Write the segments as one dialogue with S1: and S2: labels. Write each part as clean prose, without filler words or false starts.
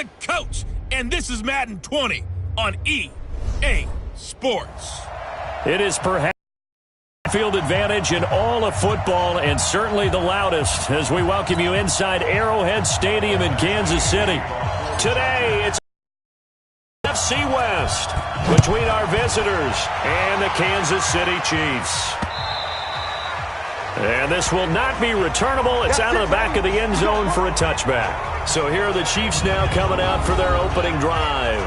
S1: the coach, and this is Madden 20 on EA Sports.
S2: It is perhaps field advantage in all of football, and certainly the loudest, as we welcome you inside Arrowhead Stadium in Kansas City. Today, it's FC West between our visitors and the Kansas City Chiefs. And this will not be returnable. It's out of the back of the end zone for a touchback. So here are the Chiefs now coming out for their opening drive,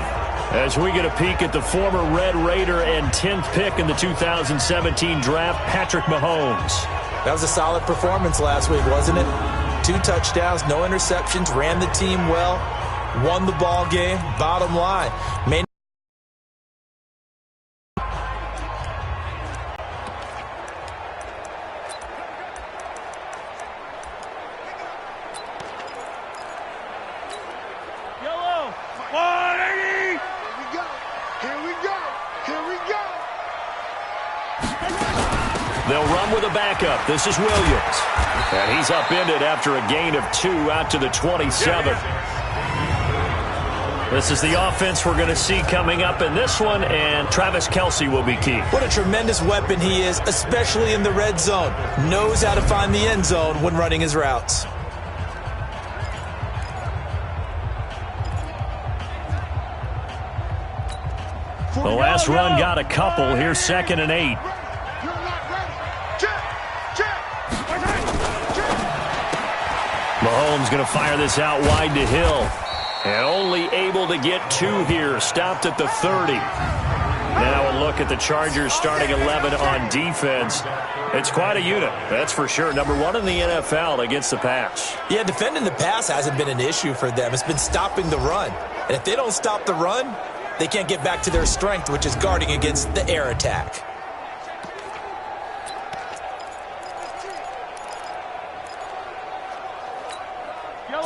S2: as we get a peek at the former Red Raider and 10th pick in the 2017 draft, Patrick Mahomes.
S3: That was a solid performance last week, wasn't it? 2 touchdowns, no interceptions, ran the team well, won the ball game. Bottom line,
S2: They'll run with a backup. This is Williams. And he's upended after a gain of 2 out to the 27. This is the offense we're going to see coming up in this one, and Travis Kelce will be key.
S3: What a tremendous weapon he is, especially in the red zone. Knows how to find the end zone when running his routes.
S2: The last run got a couple. Here's 2nd and 8. Mahomes going to fire this out wide to Hill. And only able to get 2 here. Stopped at the 30. Now a look at the Chargers starting 11 on defense. It's quite a unit, that's for sure. Number 1 in the NFL against the pass.
S3: Yeah, defending the pass hasn't been an issue for them. It's been stopping the run. And if they don't stop the run, they can't get back to their strength, which is guarding against the air attack.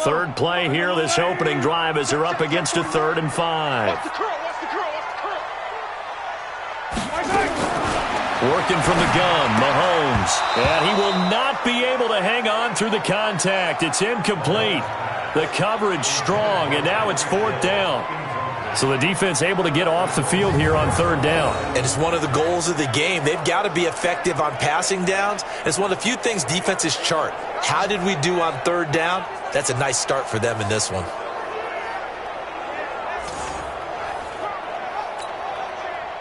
S2: Third play here, this opening drive, as they're up against a 3rd and 5. Working from the gun, Mahomes. And he will not be able to hang on through the contact. It's incomplete. The coverage strong, and now it's 4th down. So the defense able to get off the field here on 3rd down.
S3: And it's one of the goals of the game. They've got to be effective on passing downs. It's one of the few things defenses chart. How did we do on 3rd down? That's a nice start for them in this one.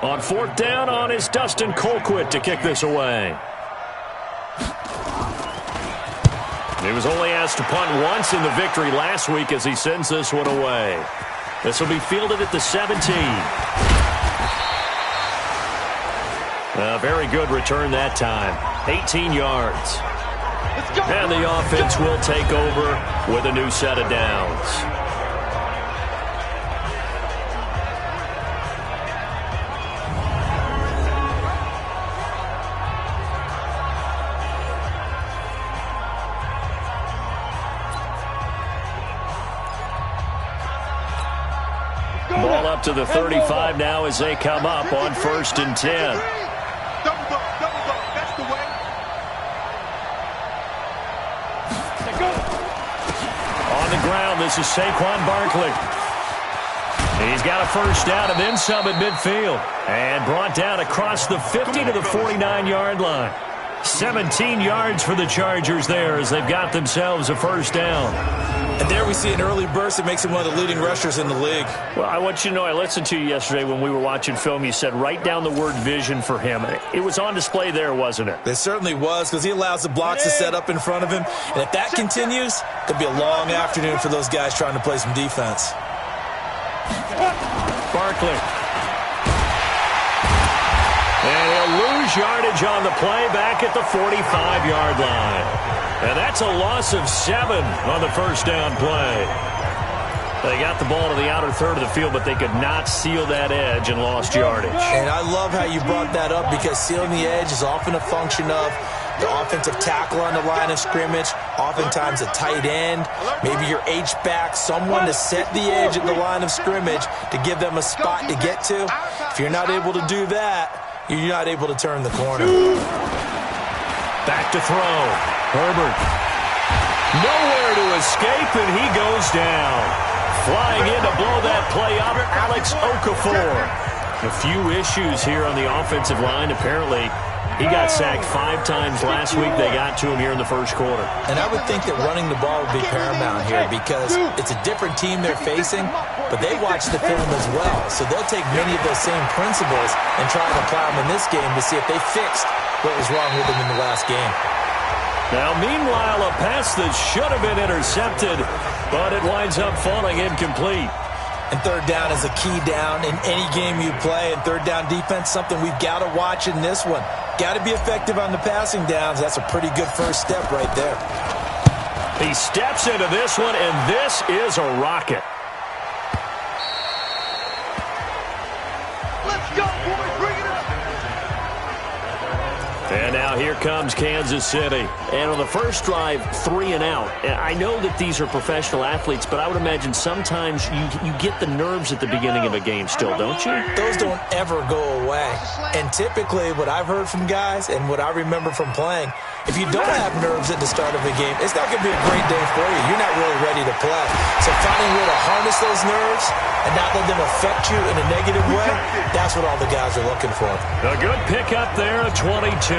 S2: On 4th down on is Dustin Colquitt to kick this away. He was only asked to punt once in the victory last week as he sends this one away. This will be fielded at the 17. A very good return that time. 18 yards. And the offense will take over with a new set of downs. Ball up to the 35 now as they come up on 1st and 10. On the ground, this is Saquon Barkley. He's got a 1st down and then some at midfield. And brought down across the 50 to the 49-yard line. 17 yards for the Chargers there as they've got themselves a 1st down.
S3: And there we see an early burst that makes him one of the leading rushers in the league.
S2: Well, I want you to know, I listened to you yesterday when we were watching film. You said write down the word vision for him. It was on display there, wasn't it?
S3: It certainly was, because he allows the blocks to set up in front of him. And if that continues, it'll be a long afternoon for those guys trying to play some defense.
S2: Barkley. And he'll lose yardage on the play back at the 45-yard line. And that's a loss of 7 on the 1st down play. They got the ball to the outer 3rd of the field, but they could not seal that edge and lost yardage.
S3: And I love how you brought that up, because sealing the edge is often a function of the offensive tackle on the line of scrimmage, oftentimes a tight end, maybe your H-back, someone to set the edge at the line of scrimmage to give them a spot to get to. If you're not able to do that, you're not able to turn the corner.
S2: Back to throw. Herbert. Nowhere to escape, and he goes down. Flying in to blow that play up, Alex Okafor. A few issues here on the offensive line. Apparently, he got sacked 5 times last week. They got to him here in the first quarter.
S3: And I would think that running the ball would be paramount here because it's a different team they're facing, but they watch the film as well. So they'll take many of those same principles and try to apply them in this game to see if they fixed what was wrong with them in the last game.
S2: Now, meanwhile, a pass that should have been intercepted, but it winds up falling incomplete.
S3: And third down is a key down in any game you play. And third down defense, something we've got to watch in this one. Got to be effective on the passing downs. That's a pretty good first step right there.
S2: He steps into this one, and this is a rocket.
S4: Let's go, boys. Bring it up.
S2: And now here comes Kansas City. And on the first drive, 3 and out. I know that these are professional athletes, but I would imagine sometimes you get the nerves at the beginning of a game still, don't you?
S3: Those don't ever go away. And typically what I've heard from guys and what I remember from playing, if you don't have nerves at the start of a game, it's not going to be a great day for you. You're not really ready to play. So finding a way to harness those nerves and not let them affect you in a negative way, that's what all the guys are looking for.
S2: A good pickup there at 22.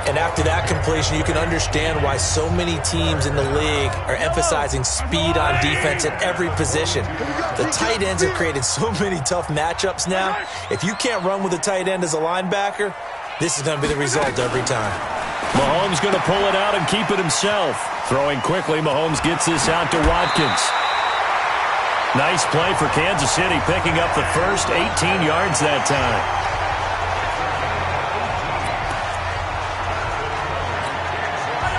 S3: And after that completion, you can understand why so many teams in the league are emphasizing speed on defense at every position. The tight ends have created so many tough matchups now. If you can't run with a tight end as a linebacker, this is going to be the result every time.
S2: Mahomes going to pull it out and keep it himself. Throwing quickly, Mahomes gets this out to Watkins. Nice play for Kansas City, picking up the first 18 yards that time.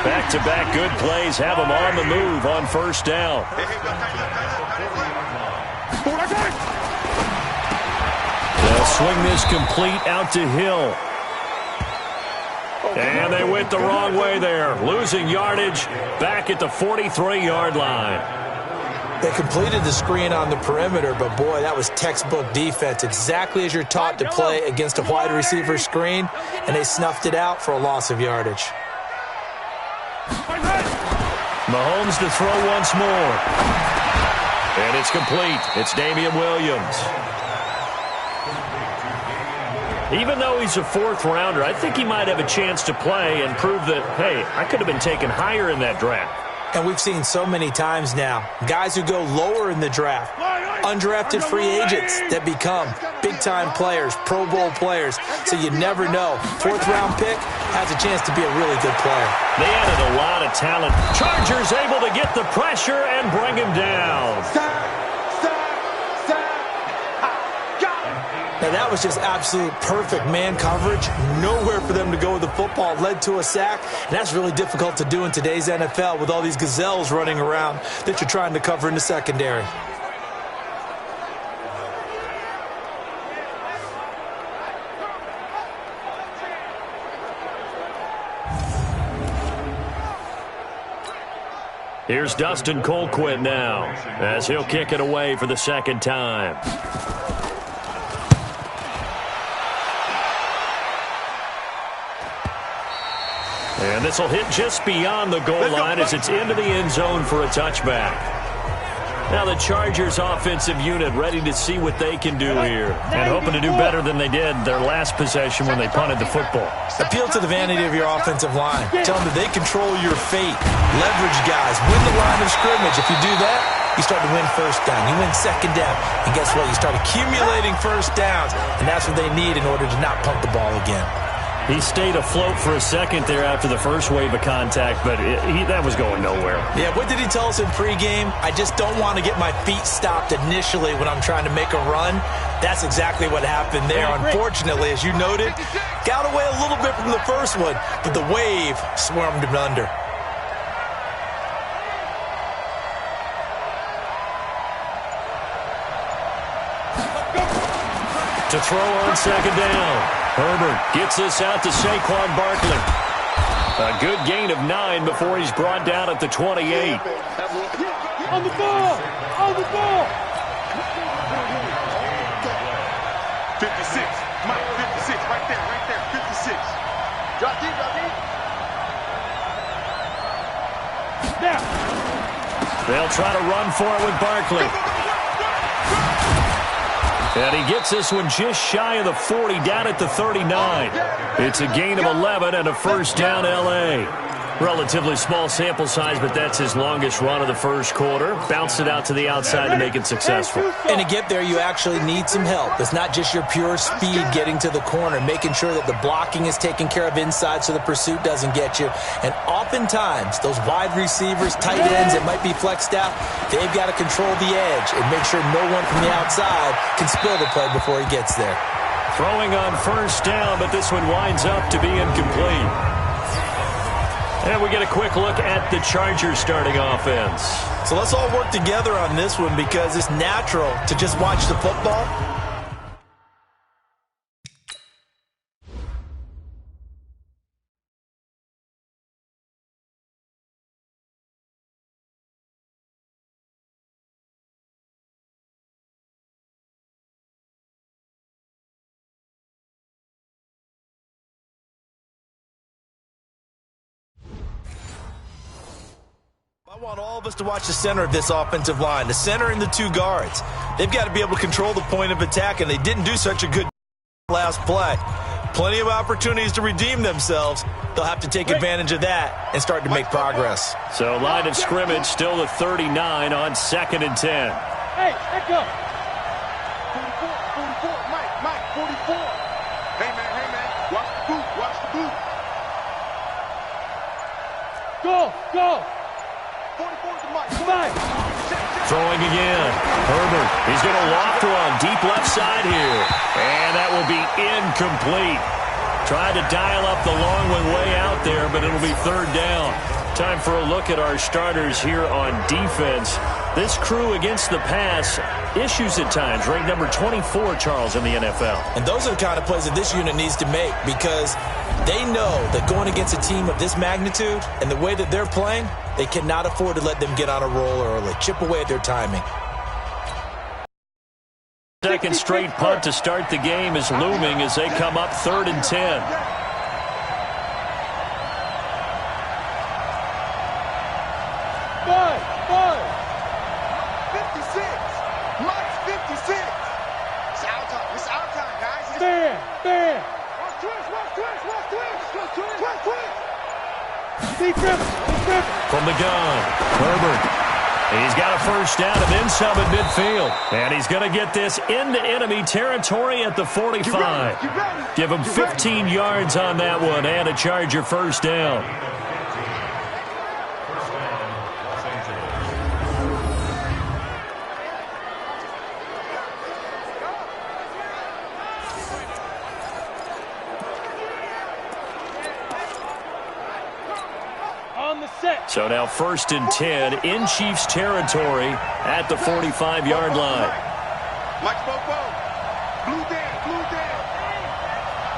S2: Back-to-back good plays have them on the move on first down. They'll swing this complete out to Hill. And they went the wrong way there, losing yardage back at the 43-yard line.
S3: They completed the screen on the perimeter, but boy, that was textbook defense, exactly as you're taught to play against a wide receiver screen, and they snuffed it out for a loss of yardage.
S2: Mahomes to throw once more. And it's complete. It's Damian Williams. Even though he's a 4th rounder, I think he might have a chance to play and prove that, hey, I could have been taken higher in that draft.
S3: And we've seen so many times now, guys who go lower in the draft, undrafted free agents that become big-time players, Pro Bowl players, so you never know. 4th-round pick has a chance to be a really good player.
S2: They added a lot of talent. Chargers able to get the pressure and bring him down.
S3: Now, that was just absolute perfect man coverage. Nowhere for them to go with the football. Led to a sack. And that's really difficult to do in today's NFL with all these gazelles running around that you're trying to cover in the secondary.
S2: Here's Dustin Colquitt now as he'll kick it away for the second time. And this will hit just beyond the goal line as it's into the end zone for a touchback. Now the Chargers offensive unit ready to see what they can do here and hoping to do better than they did their last possession when they punted the football.
S3: Appeal to the vanity of your offensive line. Tell them that they control your fate. Leverage guys. Win the line of scrimmage. If you do that, you start to win first down. You win second down. And guess what? You start accumulating first downs. And that's what they need in order to not punt the ball again.
S2: He stayed afloat for a second there after the first wave of contact, but that was going nowhere.
S3: Yeah, what did he tell us in pregame? I just don't want to get my feet stopped initially when I'm trying to make a run. That's exactly what happened there. Unfortunately, as you noted, got away a little bit from the first one, but the wave swarmed him under.
S2: To throw on second down. Herbert gets this out to Saquon Barkley. A good gain of 9 before he's brought down at the 28.
S4: On the ball! On the ball!
S5: 56. Mike, 56. Right there. 56. Drop deep.
S4: Now!
S2: They'll try to run for it with Barkley. And he gets this one just shy of the 40, down at the 39. It's a gain of 11 and a first down, L.A. Relatively small sample size, but that's his longest run of the first quarter. Bounced it out to the outside to make it successful.
S3: And to get there, you actually need some help. It's not just your pure speed getting to the corner, making sure that the blocking is taken care of inside so the pursuit doesn't get you. And oftentimes, those wide receivers, tight ends that might be flexed out, they've got to control the edge and make sure no one from the outside can spill the play before he gets there.
S2: Throwing on first down, but this one winds up to be incomplete. And we get a quick look at the Chargers starting offense.
S3: So let's all work together on this one because it's natural to just watch the football. I want all of us to watch the center of this offensive line, the center and the two guards. They've got to be able to control the point of attack, and they didn't do such a good last play. Plenty of opportunities to redeem themselves. They'll have to take advantage of that and start to make progress.
S2: So line of scrimmage still the 39 on 2nd and 10.
S4: Hey, let go.
S5: 44, Mike, 44. Hey, man, watch the boot.
S4: Go.
S5: 44 to Mike.
S2: Throwing again. Herbert. He's going to loft one deep left side here. And that will be incomplete. Tried to dial up the long one way out there, but it'll be 3rd down. Time for a look at our starters here on defense. This crew against the pass, issues at times, ranked number 24, Charles, in the NFL.
S3: And those are the kind of plays that this unit needs to make because they know that going against a team of this magnitude and the way that they're playing, they cannot afford to let them get on a roll early. Chip away at their timing.
S2: Second straight punt to start the game is looming as they come up 3rd and 10.
S4: Five.
S5: 56. Mike's 56. It's our time, guys.
S4: Stand. Deep grip.
S2: From the gun, Herbert. He's got a first down and then some at midfield. And he's going to get this into enemy territory at the 45. Give him 15 yards on that one and a Charger first down. So now 1st and 10 in Chiefs territory at the 45-yard line.
S5: Mike Bobo. Blue down.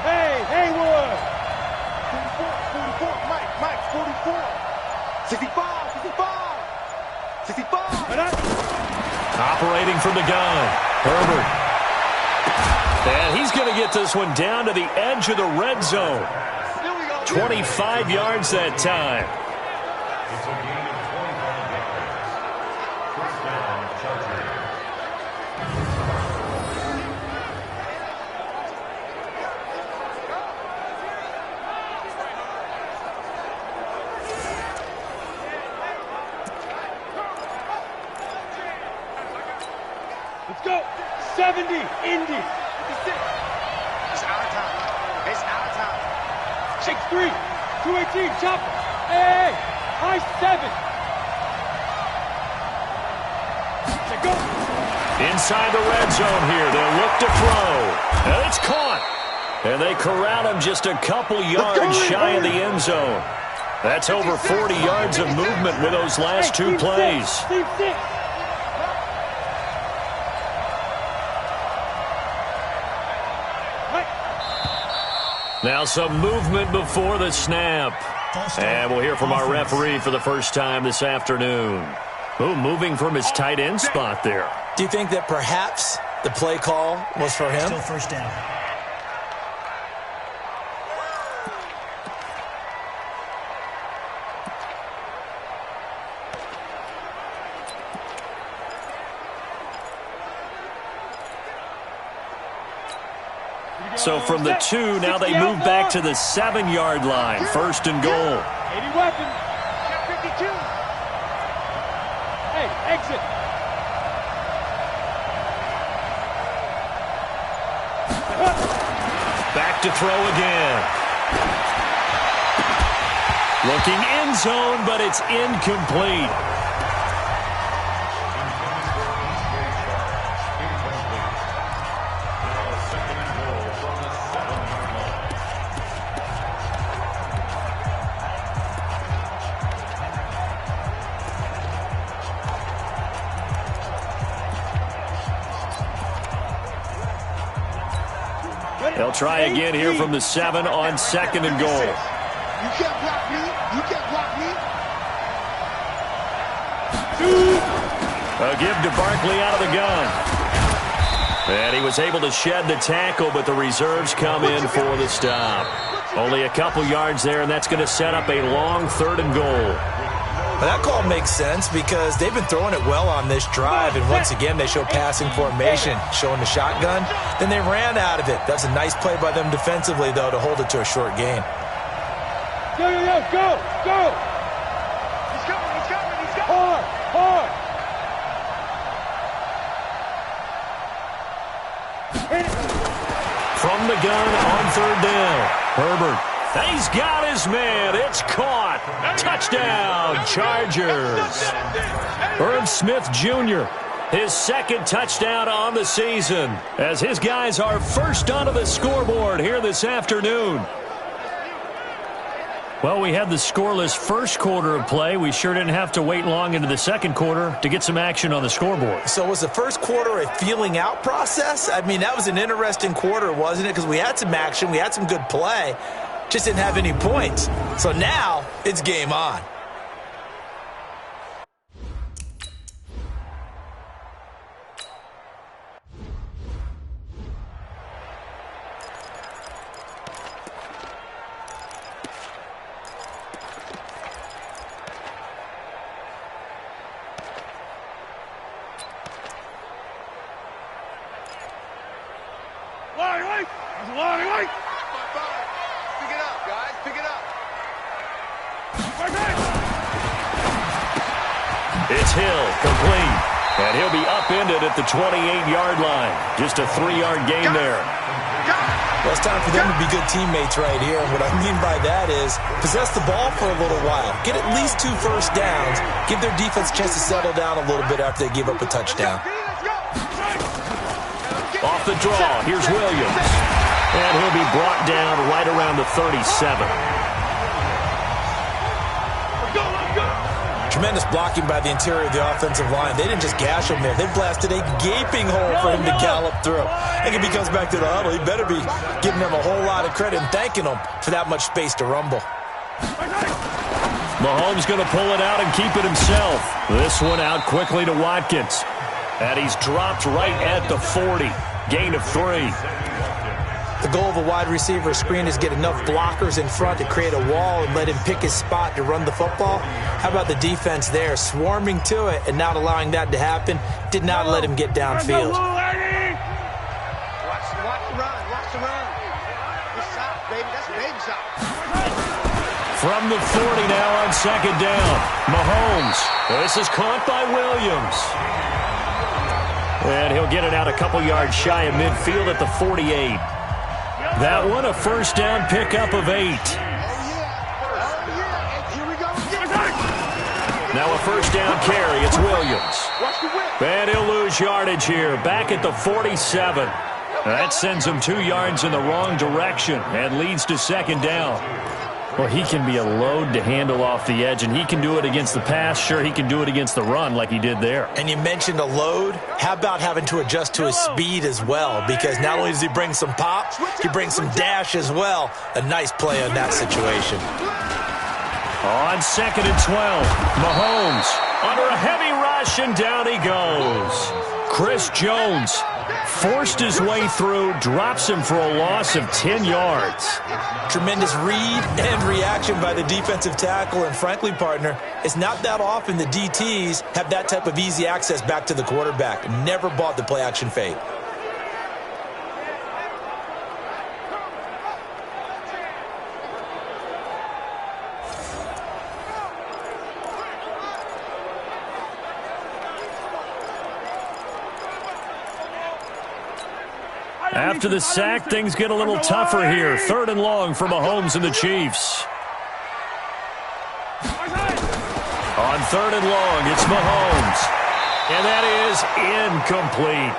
S4: Hey, Haywood.
S5: 44, Mike, 44. 65.
S2: Operating from the gun, Herbert. And he's going to get this one down to the edge of the red zone. 25 yards that time.
S4: Let's go. 70, Indy. 56.
S5: It's our time.
S4: Shake 3. 218, chopper. Hey. High 7. Let go.
S2: Inside the red zone here. They'll look to throw. And it's caught. And they corral him just a couple yards shy of the end zone. That's over 40 yards of movement with those last two plays.
S4: Team 6.
S2: Now some movement before the snap. And we'll hear from our referee for the first time this afternoon. Ooh, moving from his tight end spot there.
S3: Do you think that perhaps the play call was for him?
S6: Still first down.
S2: So from the 2, now they move back to the 7-yard line. First and goal.
S4: 80 weapons. 52. Hey, exit.
S2: Back to throw again. Looking end zone, but it's incomplete. They'll try again here from the 7 on second and goal.
S5: You can't block me. You can't block me.
S2: A give to Barkley out of the gun. And he was able to shed the tackle, but the reserves come in for the stop. Only a couple yards there, and that's going to set up a long 3rd and goal.
S3: Well, that call makes sense because they've been throwing it well on this drive, and once again they show passing formation, showing the shotgun. Then they ran out of it. That's a nice play by them defensively, though, to hold it to a short gain.
S4: Go, go, go, go, go.
S5: He's coming, he's coming, he's coming.
S4: Hard, hard.
S2: From the gun on 3rd down. Herbert. He's got his man. It's caught. Touchdown, Chargers. Irv Smith Jr., his 2nd touchdown on the season, as his guys are first onto the scoreboard here this afternoon. Well, we had the scoreless first quarter of play. We sure didn't have to wait long into the second quarter to get some action on the scoreboard.
S3: So was the first quarter a feeling out process? I mean, that was an interesting quarter, wasn't it? Because we had some action, we had some good play. Just didn't have any points. So now it's game on.
S2: It's Hill, complete. And he'll be upended at the 28-yard line. Just a 3-yard gain there.
S3: Well, it's time for them to be good teammates right here. And what I mean by that is possess the ball for a little while. Get at least 2 first downs. Give their defense a chance to settle down a little bit after they give up a touchdown.
S2: Off the draw, here's Williams. And he'll be brought down right around the 37.
S3: Tremendous blocking by the interior of the offensive line. They didn't just gash him there. They blasted a gaping hole for him to gallop through. I think if he comes back to the huddle, he better be giving them a whole lot of credit and thanking them for that much space to rumble.
S2: Mahomes going to pull it out and keep it himself. This one out quickly to Watkins. And he's dropped right at the 40. Gain of 3.
S3: The goal of a wide receiver screen is get enough blockers in front to create a wall and let him pick his spot to run the football. How about the defense there, swarming to it and not allowing that to happen? Did not let him get downfield.
S5: Watch the run, watch the run. Good shot, baby, that's a baby shot.
S2: From the 40 now on 2nd down. Mahomes. This is caught by Williams. And he'll get it out a couple yards shy of midfield at the 48. That one a first down pickup of 8. Now a first down carry. It's Williams. And he'll lose yardage here. Back at the 47. That sends him 2 yards in the wrong direction and leads to 2nd down. Well, he can be a load to handle off the edge, and he can do it against the pass. Sure, he can do it against the run like he did there.
S3: And you mentioned a load. How about having to adjust to his speed as well? Because not only does he bring some pop, he brings some dash as well. A nice play on that situation.
S2: On 2nd and 12, Mahomes under a heavy rush, and down he goes. Chris Jones forced his way through, drops him for a loss of 10 yards.
S3: Tremendous read and reaction by the defensive tackle. And frankly, partner, it's not that often the DTs have that type of easy access back to the quarterback. Never bought the play-action fade.
S2: After the sack, things get a little tougher here. 3rd and long for Mahomes and the Chiefs. On 3rd and long, it's Mahomes. And that is incomplete.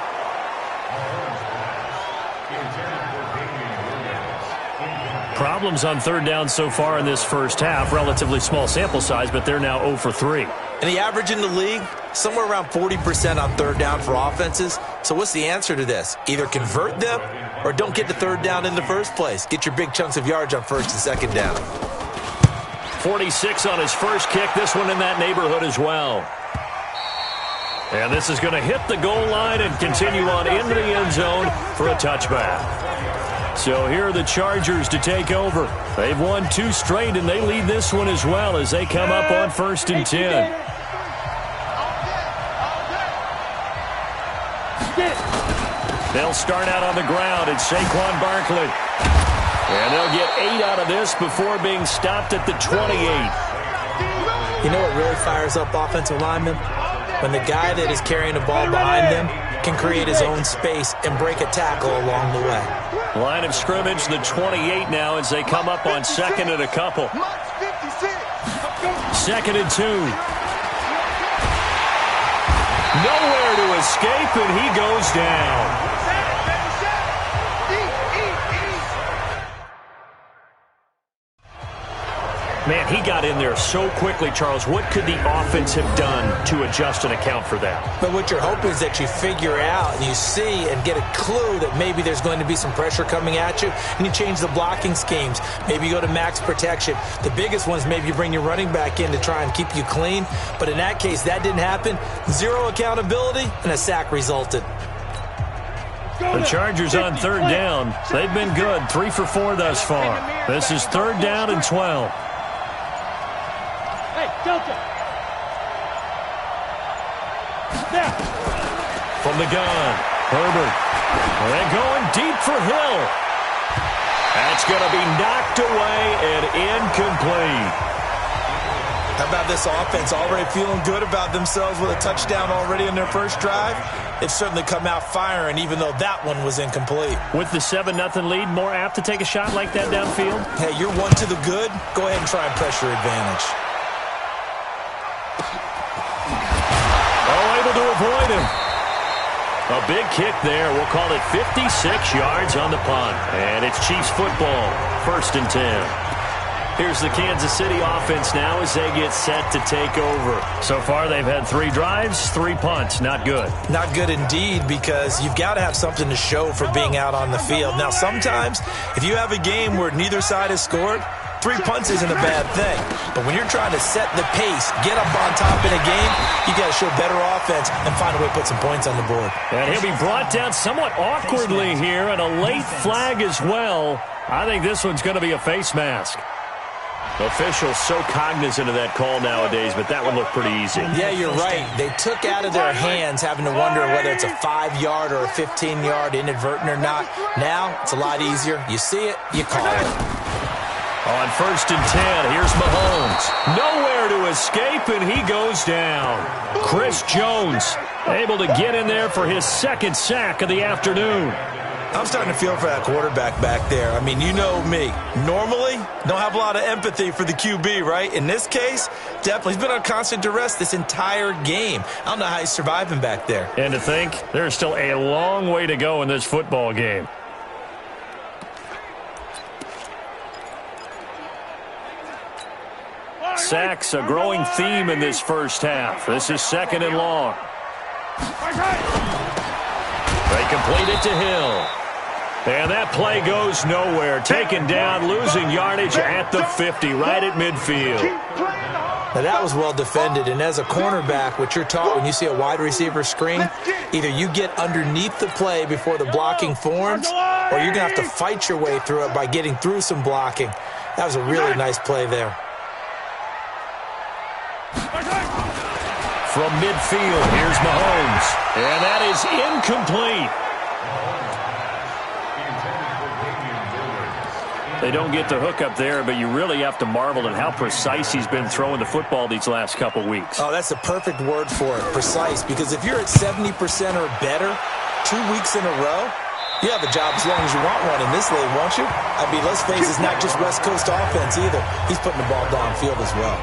S2: Problems on 3rd down so far in this first half. Relatively small sample size, but they're now 0 for 3.
S3: And the average in the league, somewhere around 40% on 3rd down for offenses. So what's the answer to this? Either convert them or don't get to 3rd down in the first place. Get your big chunks of yards on 1st and 2nd down.
S2: 46 on his first kick. This one in that neighborhood as well. And this is going to hit the goal line and continue on into the end zone for a touchback. So here are the Chargers to take over. They've won 2 straight, and they lead this one as well as they come up on 1st and 10. They'll start out on the ground. It's Saquon Barkley. And they'll get 8 out of this before being stopped at the 28.
S3: You know what really fires up offensive linemen? When the guy that is carrying the ball behind them can create his own space and break a tackle along the way.
S2: Line of scrimmage, the 28 now as they come up on 2nd and a couple. 2nd and 2. Nowhere to escape, and he goes down. Man, he got in there so quickly, Charles. What could the offense have done to adjust and account for that?
S3: But what you're hoping is that you figure out and you see and get a clue that maybe there's going to be some pressure coming at you, and you change the blocking schemes. Maybe you go to max protection. The biggest one is maybe you bring your running back in to try and keep you clean. But in that case, that didn't happen. 0 accountability, and a sack resulted.
S2: The Chargers on 3rd down. They've been good, 3 for 4 thus far. This is 3rd down and 12. From the gun, Herbert. And going deep for Hill. That's going to be knocked away and incomplete.
S3: How about this offense already feeling good about themselves with a touchdown already in their first drive? They've certainly come out firing, even though that one was incomplete.
S2: With the 7-0 lead, more apt to take a shot like that downfield?
S3: Hey, you're 1 to the good. Go ahead and try and pressure advantage.
S2: Able to avoid him. A big kick there. We'll call it 56 yards on the punt. And it's Chiefs football. 1st and 10. Here's the Kansas City offense now as they get set to take over. So far, they've had 3 drives, 3 punts. Not good. Not good indeed, because you've got to have something to show for being out on the field. Now, sometimes, if you have a game where neither side has scored, 3 punts isn't a bad thing. But when you're trying to set the pace, get up on top in a game, you got to show better offense and find a way to put some points on the board. And he'll be brought down somewhat awkwardly here, and a late flag as well. I think this one's going to be a face mask. Officials so cognizant of that call nowadays, but that one looked pretty easy.
S3: Yeah, you're right. They took out of their hands having to wonder whether it's a 5-yard or a 15-yard inadvertent or not. Now, it's a lot easier. You see it, you call it.
S2: On 1st and 10, here's Mahomes. Nowhere to escape, and he goes down. Chris Jones able to get in there for his 2nd sack of the afternoon.
S3: I'm starting to feel for that quarterback back there. I mean, you know me. Normally, don't have a lot of empathy for the QB, right? In this case, definitely. He's been on constant duress this entire game. I don't know how he's surviving back there.
S2: And to think, there's still a long way to go in this football game. Sacks, a growing theme in this first half. This is 2nd and long. They complete it to Hill. And that play goes nowhere. Taken down, losing yardage at the 50, right at midfield.
S3: Now that was well defended, and as a cornerback, what you're taught when you see a wide receiver screen, either you get underneath the play before the blocking forms, or you're going to have to fight your way through it by getting through some blocking. That was a really nice play there.
S2: From midfield, here's Mahomes. And that is incomplete. They don't get the hook up there, but you really have to marvel at how precise he's been throwing the football these last couple weeks.
S3: Oh, that's the perfect word for it, precise. Because if you're at 70% or better 2 weeks in a row, You have a job as long as you want one in this league, won't you? I mean, let's face it, it's not just West Coast offense either. He's putting the ball downfield as well.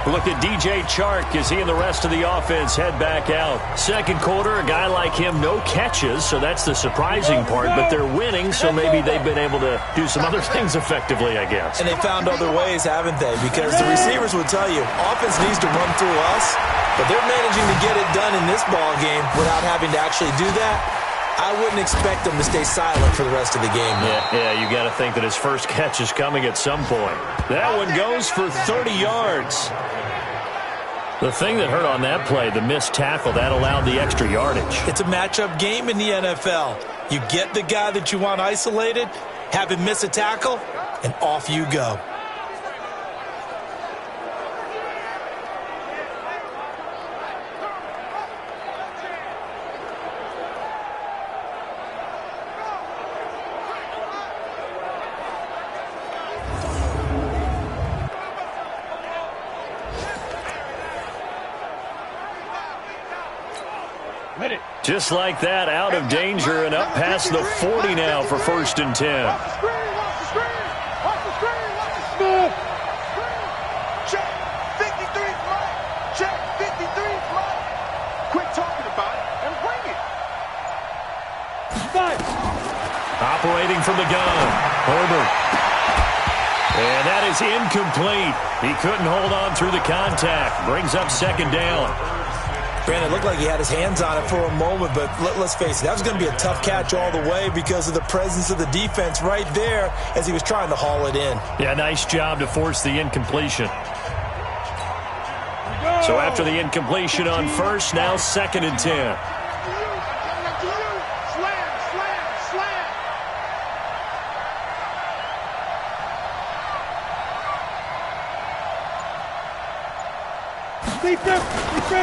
S2: Look at DJ Chark as he and the rest of the offense head back out. Second quarter, a guy like him, no catches, so that's the surprising part. But they're winning, so maybe they've been able to do some other things effectively, I guess.
S3: And they found other ways, haven't they? Because the receivers will tell you, offense needs to run through us, but they're managing to get it done in this ball game without having to actually do that. I wouldn't expect them to stay silent for the rest of the game.
S2: Yeah, you got to think that his first catch is coming at some point. That one goes for 30 yards. The thing that hurt on that play, the missed tackle, that allowed the extra yardage.
S3: It's a matchup game in the NFL. You get the guy that you want isolated, have him miss a tackle, and off you go.
S2: Just like that, out of danger and up past the 40 now for 1st and 10.
S5: Watch the screen, watch the screen, watch the screen, watch the screen. Check, 53's mine. Check, 53's mine. Quit talking about it and bring it.
S4: Five.
S2: Operating from the gun, Herbert. And that is incomplete. He couldn't hold on through the contact. Brings up 2nd down.
S3: Brandon, it looked like he had his hands on it for a moment, but let's face it, that was going to be a tough catch all the way because of the presence of the defense right there as he was trying to haul it in.
S2: Yeah, nice job to force the incompletion. So after the incompletion on first, now 2nd and 10.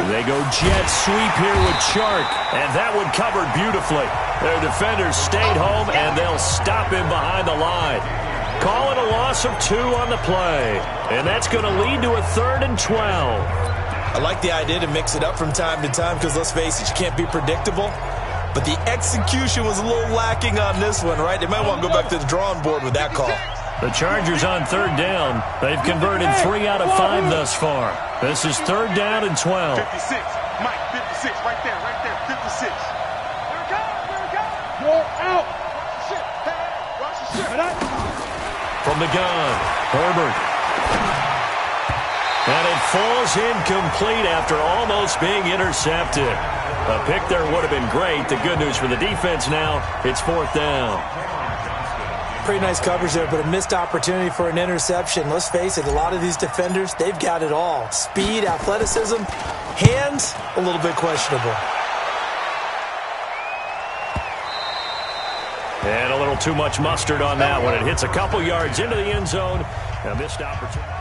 S2: They go jet sweep here with Chark, and that one covered beautifully. Their defenders stayed home, and they'll stop him behind the line. Call it a loss of 2 on the play, and that's going to lead to a 3rd and 12.
S3: I like the idea to mix it up from time to time because, let's face it, you can't be predictable. But the execution was a little lacking on this one, right? They might want to go back to the drawing board with that call.
S2: The Chargers on 3rd down. They've converted 3 out of 5 thus far. This is 3rd down and 12.
S5: 56, Mike, 56, right there, 56. There we go.
S4: You're out.
S5: Watch the shit.
S2: From the gun, Herbert. And it falls incomplete after almost being intercepted. A pick there would have been great. The good news for the defense now, it's 4th down.
S3: Pretty nice coverage there, but a missed opportunity for an interception. Let's face it, a lot of these defenders, they've got it all. Speed, athleticism, hands, a little bit questionable.
S2: And a little too much mustard on that one. It hits a couple yards into the end zone. A missed opportunity.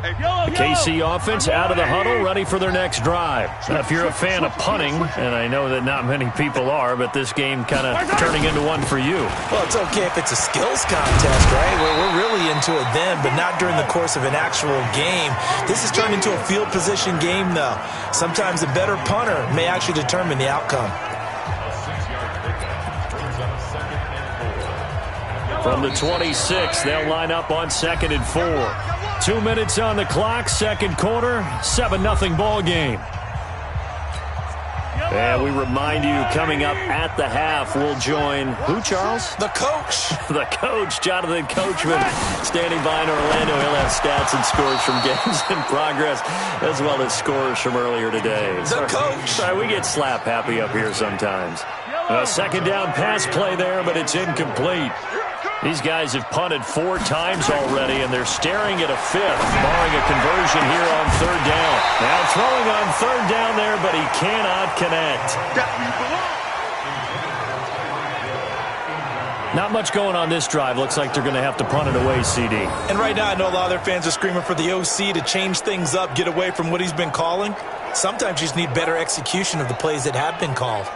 S2: The KC offense out of the huddle, ready for their next drive. Now, if you're a fan of punting, and I know that not many people are, but this game kind of turning into one for you.
S3: Well, it's okay if it's a skills contest, right? We're really into it then, but not during the course of an actual game. This has turned into a field position game, though. Sometimes a better punter may actually determine the outcome.
S2: From the 26, they'll line up on 2nd and 4. 2 minutes on the clock, 2nd quarter, 7-0 ball game. And we remind you, coming up at the half, we'll join who, Charles?
S3: The coach.
S2: The coach, Jonathan Coachman, standing by in Orlando. He'll have stats and scores from games in progress, as well as scores from earlier today.
S3: The coach.
S2: Sorry, we get slap happy up here sometimes. A 2nd down pass play there, but it's incomplete. These guys have punted 4 times already, and they're staring at a 5th, barring a conversion here on 3rd down. Now throwing on 3rd down there, but he cannot connect. Not much going on this drive. Looks like they're going to have to punt it away, CD.
S3: And right now, I know a lot of their fans are screaming for the OC to change things up, get away from what he's been calling. Sometimes you just need better execution of the plays that have been called.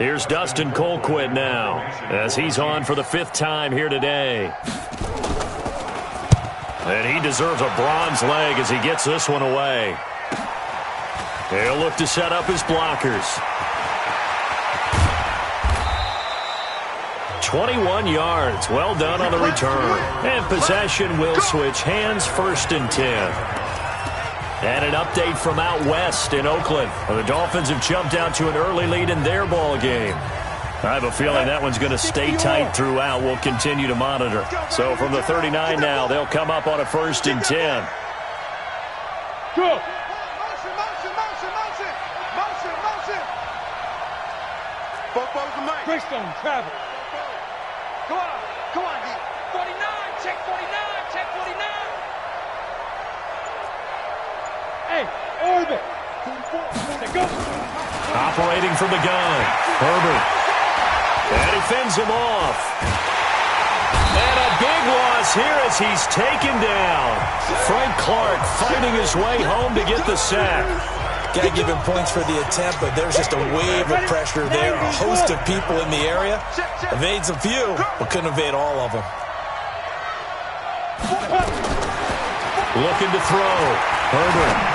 S2: Here's Dustin Colquitt now, as he's on for the 5th time here today. And he deserves a bronze leg as he gets this one away. He'll look to set up his blockers. 21 yards. Well done on the return. And possession will switch hands, 1st and 10. And an update from out west in Oakland. The Dolphins have jumped out to an early lead in their ball game. I have a feeling that one's going to stay tight throughout. We'll continue to monitor. So from the 39 now, they'll come up on a 1st and 10.
S4: Go. Greystone, travel.
S5: Go on, D. 49, check 49, check 49.
S4: Hey, orbit. Go.
S2: Operating from the gun. Herbert. And he fends him off. And a big loss here as he's taken down. Frank Clark fighting his way home to get the sack.
S3: Got to give him points for the attempt, but there's just a wave of pressure there. A host of people in the area. Evades a few, but couldn't evade all of them.
S2: Looking to throw. Herbert.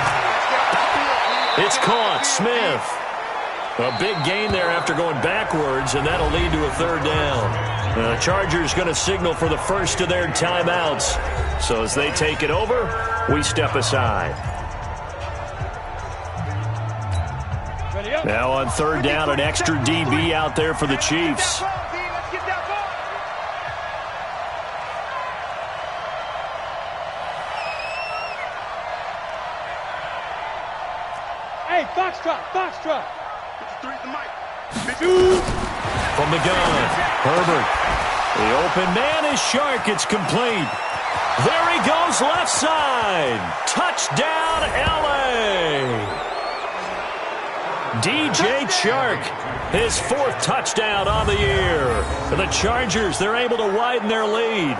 S2: It's caught. Smith. A big gain there after going backwards, and that'll lead to a 3rd down. The Chargers going to signal for the first of their timeouts. So as they take it over, we step aside. Now on 3rd down, an extra DB out there for the Chiefs.
S4: Hey, foxtrot.
S2: From the gun, Herbert. The open man is Shark. It's complete. There he goes, left side. Touchdown, L.A. DJ Chark, his 4th touchdown on the year. The Chargers, they're able to widen their lead.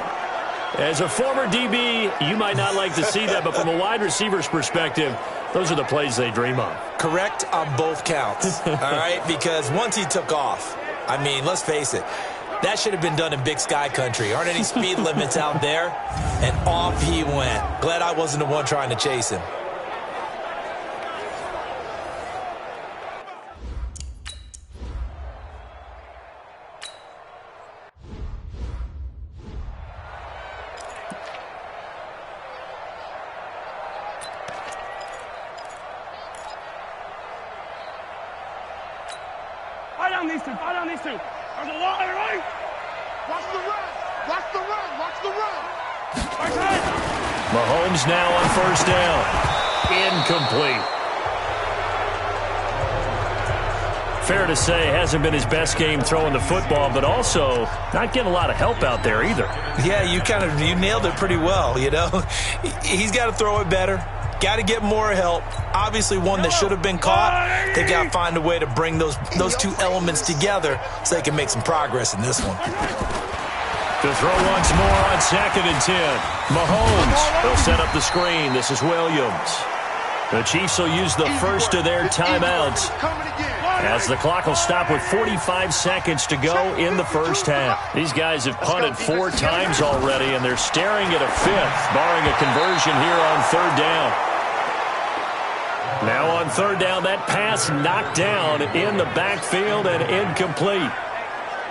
S2: As a former DB, you might not like to see that, but from a wide receiver's perspective, those are the plays they dream of.
S3: Correct on both counts, all right? Because once he took off, I mean, let's face it, that should have been done in Big Sky country. Aren't any speed limits out there? And off he went. Glad I wasn't the one trying to chase him.
S4: Fight on these two. There's a line, right?
S5: Watch the run.
S2: Mahomes now on 1st down. Incomplete. Fair to say, hasn't been his best game throwing the football, but also not getting a lot of help out there either.
S3: Yeah, you nailed it pretty well, you know. He's got to throw it better. Got to get more help. Obviously one that should have been caught. They got to find a way to bring those two elements together so they can make some progress in this one.
S2: To throw once more on 2nd and 10. Mahomes will set up the screen. This is Williams. The Chiefs will use the first of their timeouts as the clock will stop with 45 seconds to go in the first half. These guys have punted 4 times already, and they're staring at a 5th, barring a conversion here on 3rd down. Now on 3rd down, that pass knocked down in the backfield and incomplete.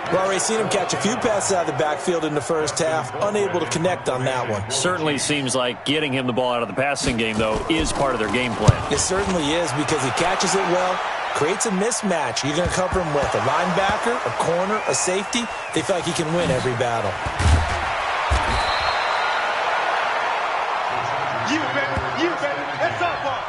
S3: We've already seen him catch a few passes out of the backfield in the first half, unable to connect on that one.
S2: Certainly seems like getting him the ball out of the passing game, though, is part of their game plan.
S3: It certainly is because he catches it well, creates a mismatch. You're going to cover him with a linebacker, a corner, a safety. They feel like he can win every battle.
S5: You better. That's our ball.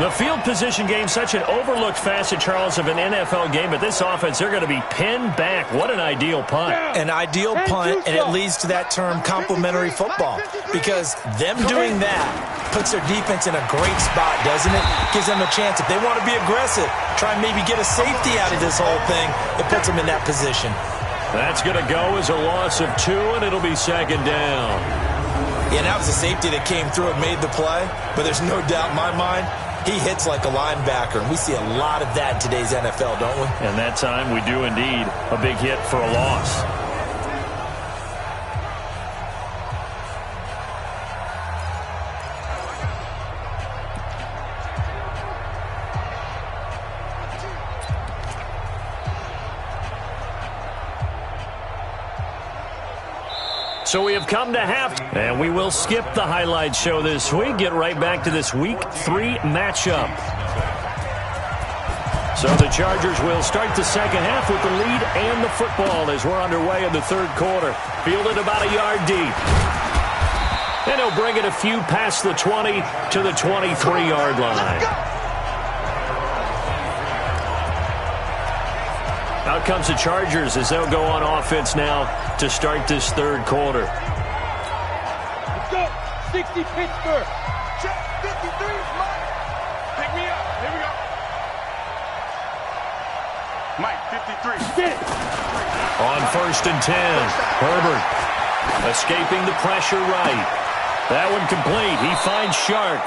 S2: The field position game, such an overlooked facet, Charles, of an NFL game, but this offense, they're going to be pinned back. What an ideal punt.
S3: An ideal punt, and it leads to that term complementary football, because them doing that puts their defense in a great spot, doesn't it? Gives them a chance. If they want to be aggressive, try and maybe get a safety out of this whole thing, it puts them in that position.
S2: That's going to go as a loss of 2, and it'll be 2nd down.
S3: Yeah, that was a safety that came through and made the play, but there's no doubt in my mind He hits like a linebacker, and we see a lot of that in today's NFL, don't we?
S2: And that time we do indeed. A big hit for a loss. So we have come to half, and we will skip the highlight show this week. Get right back to this Week 3 matchup. So the Chargers will start the second half with the lead and the football as we're underway in the third quarter. Fielded about a yard deep. And he'll bring it a few past the 20 to the 23-yard line. Out comes the Chargers as they'll go on offense now to start this third quarter.
S4: Let's go. 60 Pittsburgh.
S5: Check 53, Mike. Pick me up. Here we go. Mike, 53.
S4: Get it.
S2: On 1st and 10, Herbert escaping the pressure right. That one complete. He finds Shark.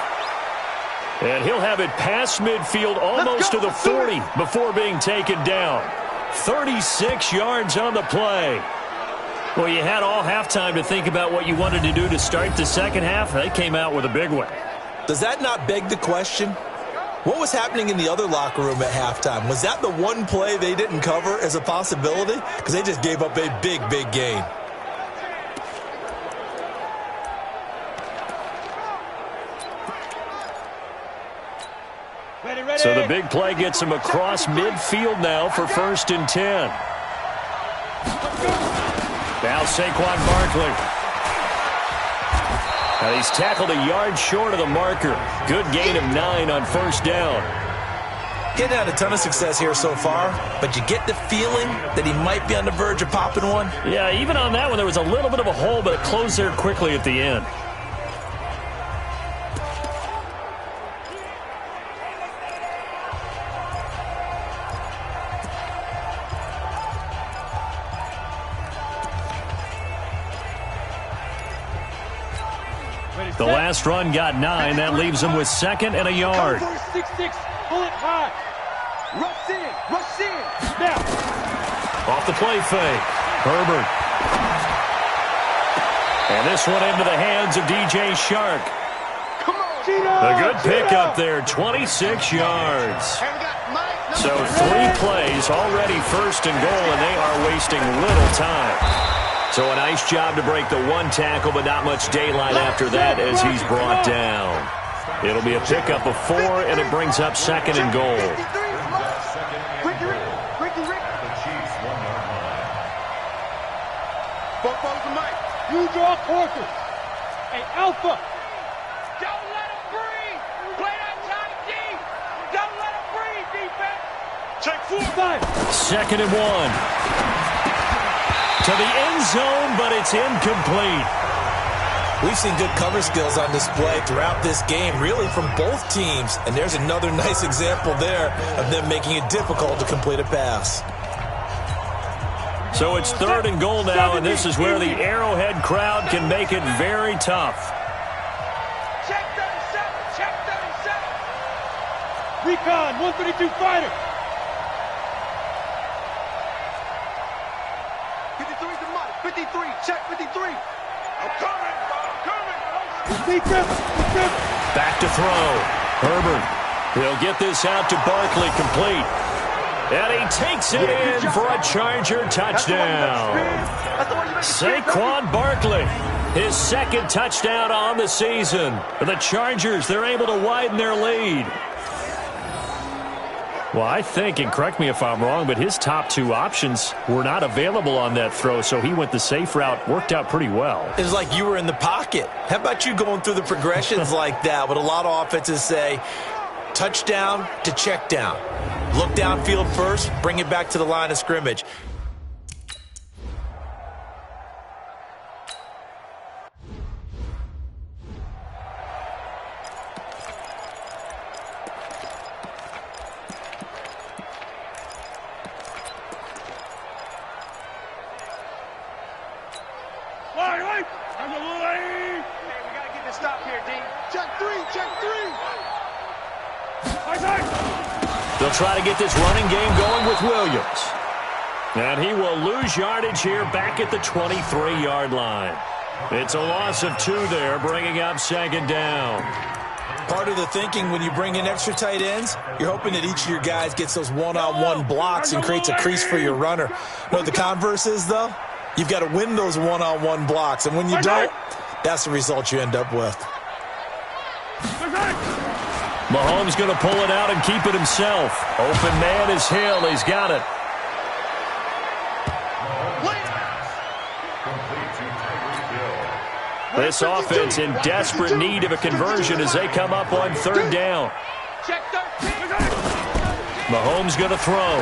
S2: And he'll have it past midfield almost to the 40 before being taken down. 36 yards on the play. Well, you had all halftime to think about what you wanted to do to start the second half. They came out with a big one.
S3: Does that not beg the question? What was happening in the other locker room at halftime? Was that the one play they didn't cover as a possibility? Because they just gave up a big, big gain.
S4: Ready.
S2: So the big play gets him across midfield now for 1st and 10. Now Saquon Barkley. And he's tackled a yard short of the marker. Good gain of 9 on 1st down.
S3: Getting had a ton of success here so far, but you get the feeling that he might be on the verge of popping one.
S2: Yeah, even on that one, there was a little bit of a hole, but it closed there quickly at the end. The last run got 9. That leaves him with 2nd and a yard.
S4: 6-6. Pull it high. Rush in. Now.
S2: Off the play fake. Herbert. And this one into the hands of DJ Shark.
S5: Come on.
S2: A good pickup there. 26 yards. So 3 plays already 1st and goal, and they are wasting little time. So a nice job to break the 1 tackle, but not much daylight after that as he's brought down. It'll be a pickup of 4, and it brings up 2nd and goal.
S4: You draw quarters. Hey, Alpha.
S5: Don't let him breathe. Play that tight D. Don't let him breathe, defense. Check 4.
S2: 2nd and 1. To the end zone, but it's incomplete.
S3: We've seen good cover skills on display throughout this game, really from both teams. And there's another nice example there of them making it difficult to complete a pass.
S2: So it's 3rd and goal now, and this is where the Arrowhead crowd can make it very tough.
S5: Check 37.
S4: Recon, 132 fighter.
S5: 53 to Mike. 53. Check 53. I'm coming.
S2: Back to throw. Herbert. He'll get this out to Barkley complete. And he takes it in for a Charger touchdown. Saquon Barkley, his 2nd touchdown on the season. For the Chargers, they're able to widen their lead. Well, I think, and correct me if I'm wrong, but his top 2 options were not available on that throw, so he went the safe route. Worked out pretty well.
S3: It was like you were in the pocket. How about you going through the progressions like that? What a lot of offenses say, touchdown to check down. Look downfield first, bring it back to the line of scrimmage.
S2: They'll try to get this running game going with Williams. And he will lose yardage here back at the 23-yard line. It's a loss of 2 there, bringing up second down.
S3: Part of the thinking when you bring in extra tight ends, you're hoping that each of your guys gets those one-on-one blocks and creates a crease for your runner. You know what the converse is, though? You've got to win those one-on-one blocks, and when you don't, that's the result you end up with.
S2: Mahomes going to pull it out and keep it himself. Open man is Hill. He's got it. This offense in desperate need of a conversion as they come up on third down. Mahomes going to throw.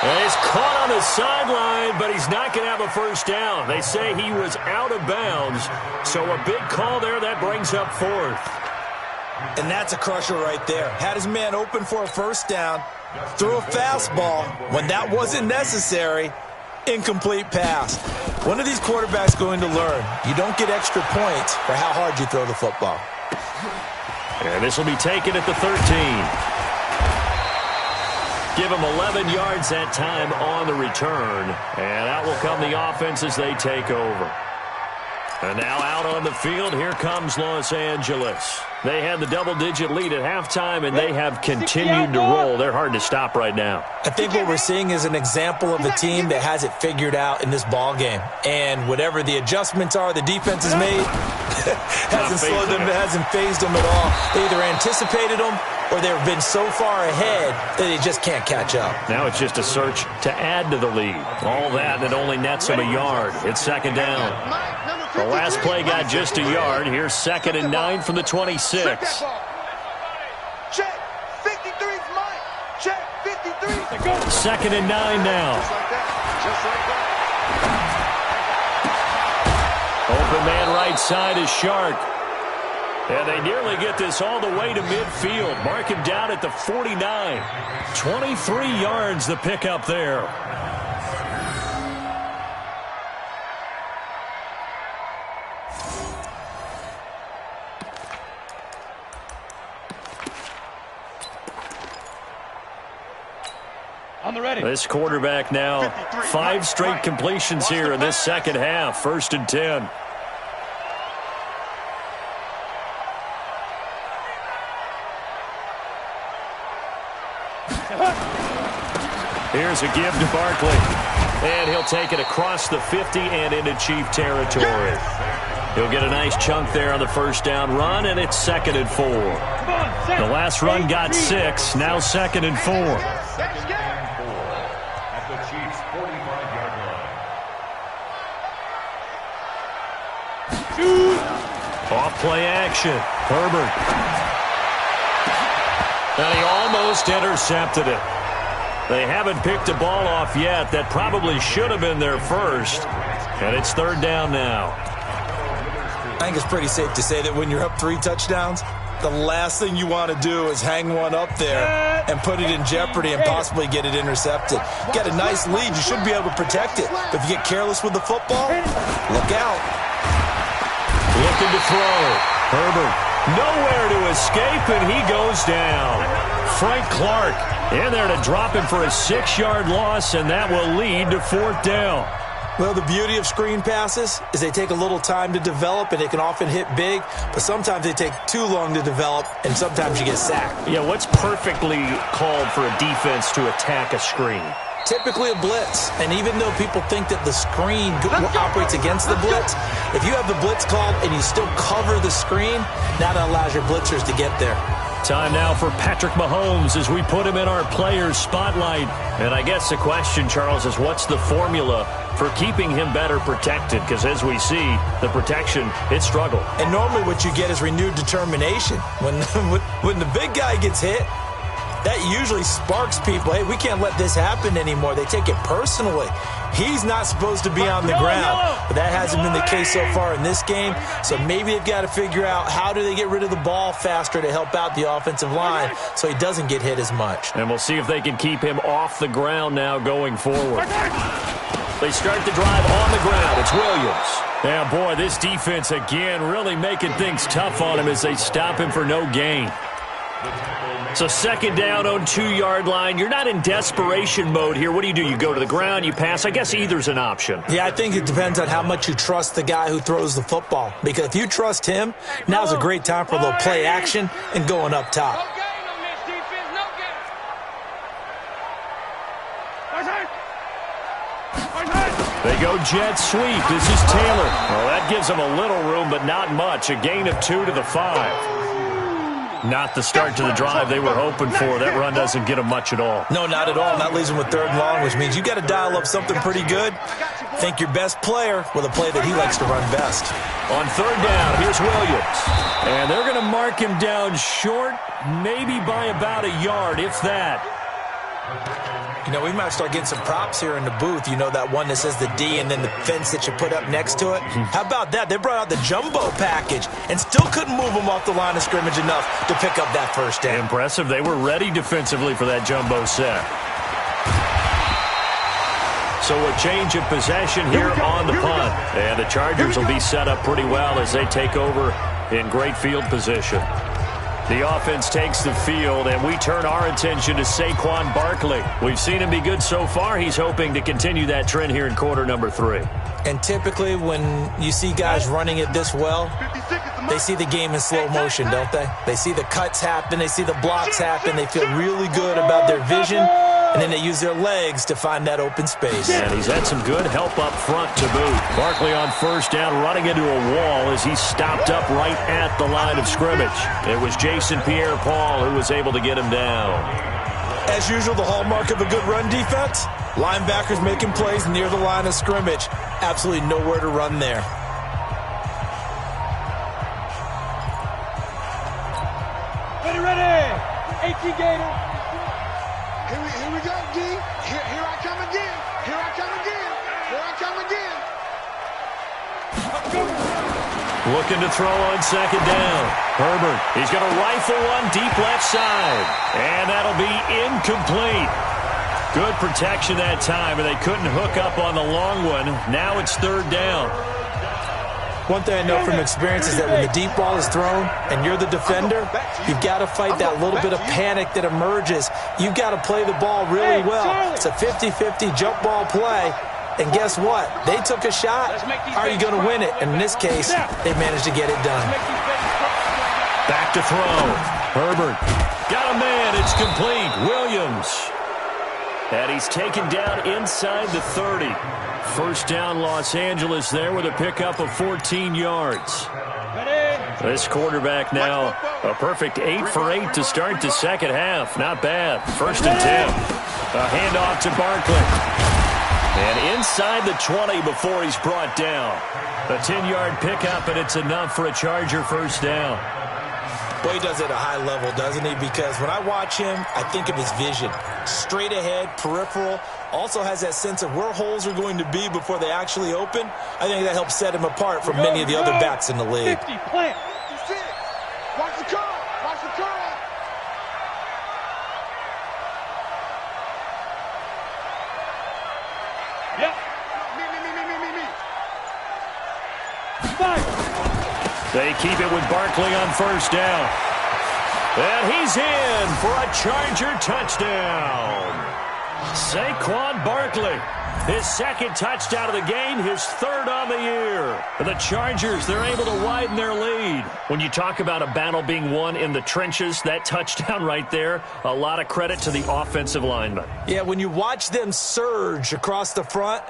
S2: And he's caught on the sideline, but he's not going to have a first down. They say he was out of bounds, so a big call there that brings up fourth.
S3: And that's a crusher right there. Had his man open for a first down, threw a fastball when that wasn't necessary. Incomplete pass. One of these quarterbacks going to learn, you don't get extra points for how hard you throw the football.
S2: And this will be taken at the 13. Give him 11 yards that time on the return. And out will come the offense as they take over. And now out on the field, here comes Los Angeles. They had the double-digit lead at halftime, and they have continued to roll. They're hard to stop right now.
S3: I think what we're seeing is an example of a team that has it figured out in this ball game. And whatever the adjustments are the defense has made, hasn't slowed them, hasn't phased them at all. They either anticipated them or they've been so far ahead that they just can't catch up.
S2: Now it's just a search to add to the lead. All that only nets them a yard. It's second down. The last play got just a yard. Here's 2nd and 9 from the 26.
S5: Check, 53's mine. Check, 53.
S2: 2nd and 9 now.
S5: Just like that.
S2: Open man right side is Shark. And they nearly get this all the way to midfield. Mark him down at the 49. 23 yards the pickup there. This quarterback now 5 straight completions here in this second half. 1st and 10. Here's a give to Barkley. And he'll take it across the 50 and into Chief territory. He'll get a nice chunk there on the first down run, and it's 2nd and 4. The last run got 6, now 2nd and 4. Off play action. Herbert. And he almost intercepted it. They haven't picked a ball off yet. That probably should have been their first. And it's 3rd down now.
S3: I think it's pretty safe to say that when you're up 3 touchdowns, the last thing you want to do is hang one up there and put it in jeopardy and possibly get it intercepted. You got a nice lead. You should be able to protect it. But if you get careless with the football, look out.
S2: Looking to throw. Herbert nowhere to escape, and he goes down. Frank Clark in there to drop him for a 6-yard loss, and that will lead to 4th down.
S3: Well, the beauty of screen passes is they take a little time to develop, and they can often hit big, but sometimes they take too long to develop, and sometimes you get sacked.
S2: Yeah, what's perfectly called for a defense to attack a screen?
S3: Typically a blitz, and even though people think that the screen operates against the blitz, if you have the blitz called and you still cover the screen, that allows your blitzers to get there.
S2: Time now for Patrick Mahomes as we put him in our players' spotlight. And I guess the question, Charles, is what's the formula for keeping him better protected? Because as we see, the protection, it struggled.
S3: And normally what you get is renewed determination. When the big guy gets hit, that usually sparks people. Hey, we can't let this happen anymore. They take it personally. He's not supposed to be on the ground, but that hasn't been the case so far in this game. So maybe they've got to figure out how do they get rid of the ball faster to help out the offensive line so he doesn't get hit as much.
S2: And we'll see if they can keep him off the ground now going forward. They start the drive on the ground. It's Williams. Yeah, boy, this defense again really making things tough on him as they stop him for no gain. So second down on 2-yard line. You're not in desperation mode here. What do? You go to the ground, you pass. I guess either's an option.
S3: Yeah, I think it depends on how much you trust the guy who throws the football. Because if you trust him, now's a great time for a little play action and going up top.
S2: They go jet sweep. This is Taylor. Well, that gives them a little room, but not much. A gain of 2 to the 5. Not the start to the drive they were hoping for. That run doesn't get them much at all.
S3: No, not at all. And that leaves them with 3rd and long, which means you got to dial up something pretty good. Think your best player with a play that he likes to run best.
S2: On 3rd down, here's Williams. And they're going to mark him down short, maybe by about a yard, if that.
S3: You know, we might start getting some props here in the booth. You know, that one that says the D and then the fence that you put up next to it? How about that? They brought out the jumbo package and still couldn't move them off the line of scrimmage enough to pick up that 1st down.
S2: Impressive. They were ready defensively for that jumbo set. So a change of possession here on the punt. And the Chargers will be set up pretty well as they take over in great field position. The offense takes the field, and we turn our attention to Saquon Barkley. We've seen him be good so far. He's hoping to continue that trend here in quarter number 3.
S3: And typically when you see guys running it this well, they see the game in slow motion, don't they? They see the cuts happen. They see the blocks happen. They feel really good about their vision, and then they use their legs to find that open space.
S2: And he's had some good help up front to boot. Barkley on 1st down, running into a wall as he stopped up right at the line of scrimmage. It was Jason Pierre-Paul who was able to get him down.
S3: As usual, the hallmark of a good run defense, linebackers making plays near the line of scrimmage. Absolutely nowhere to run there.
S4: Ready. 18 Gator.
S5: Here we go, D. Here I come again. Here I come again. Here I come again.
S2: Looking to throw on 2nd down. Herbert, he's going to rifle one deep left side. And that'll be incomplete. Good protection that time, and they couldn't hook up on the long one. Now it's 3rd down.
S3: One thing I know from experience is that when the deep ball is thrown and you're the defender, you've got to fight that little bit of panic that emerges. You've got to play the ball really well. It's a 50-50 jump ball play. And guess what? They took a shot. How are you going to win it? And in this case, they managed to get it done.
S2: Back to throw. Herbert. Got a man. It's complete. Williams. And he's taken down inside the 30. 1st down Los Angeles there with a pickup of 14 yards. This quarterback now a perfect 8 for 8 to start the 2nd half. Not bad. 1st and 10. A handoff to Barkley. And inside the 20 before he's brought down. A 10-yard pickup, and it's enough for a Charger 1st down.
S3: Well, he does it at a high level, doesn't he? Because when I watch him, I think of his vision. Straight ahead, peripheral. Also has that sense of where holes are going to be before they actually open. I think that helps set him apart from many of the other backs in the league.
S4: 50, plant.
S5: Watch the curl. Watch the curl.
S4: Yep.
S5: Me.
S4: Fire.
S2: They keep it with Barkley on 1st down. And he's in for a Charger touchdown. Saquon Barkley, his 2nd touchdown of the game, his 3rd on the year. The Chargers, they're able to widen their lead. When you talk about a battle being won in the trenches, that touchdown right there, a lot of credit to the offensive linemen.
S3: Yeah, when you watch them surge across the front,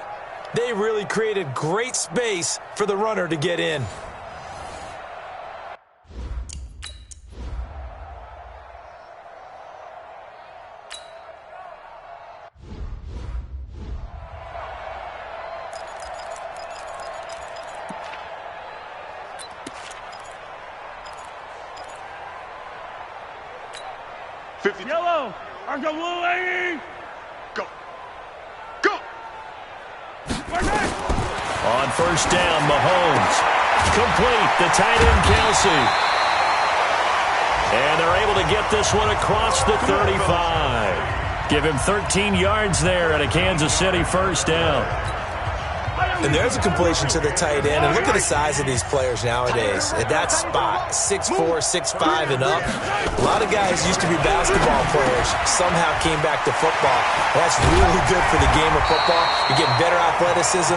S3: they really created great space for the runner to get in.
S4: Yellow. Argo blue, lady.
S5: Go.
S2: On 1st down, Mahomes. Complete. The tight end, Kelsey. And they're able to get this one across the 35. Give him 13 yards there at a Kansas City 1st down.
S3: And there's a completion to the tight end. And look at the size of these players nowadays. At that spot, 6'4", 6'5", and up. A lot of guys used to be basketball players, somehow came back to football. That's really good for the game of football. You're getting better athleticism,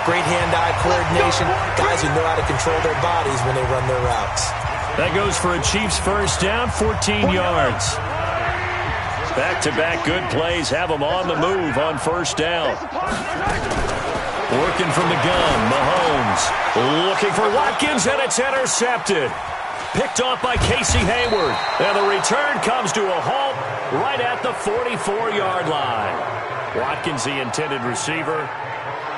S3: great hand-eye coordination, guys who know how to control their bodies when they run their routes.
S2: That goes for a Chiefs first down, 14 yards. Back-to-back good plays have them on the move on first down. Working from the gun, Mahomes looking for Watkins, and it's intercepted. Picked off by Casey Hayward. And the return comes to a halt right at the 44-yard line. Watkins, the intended receiver.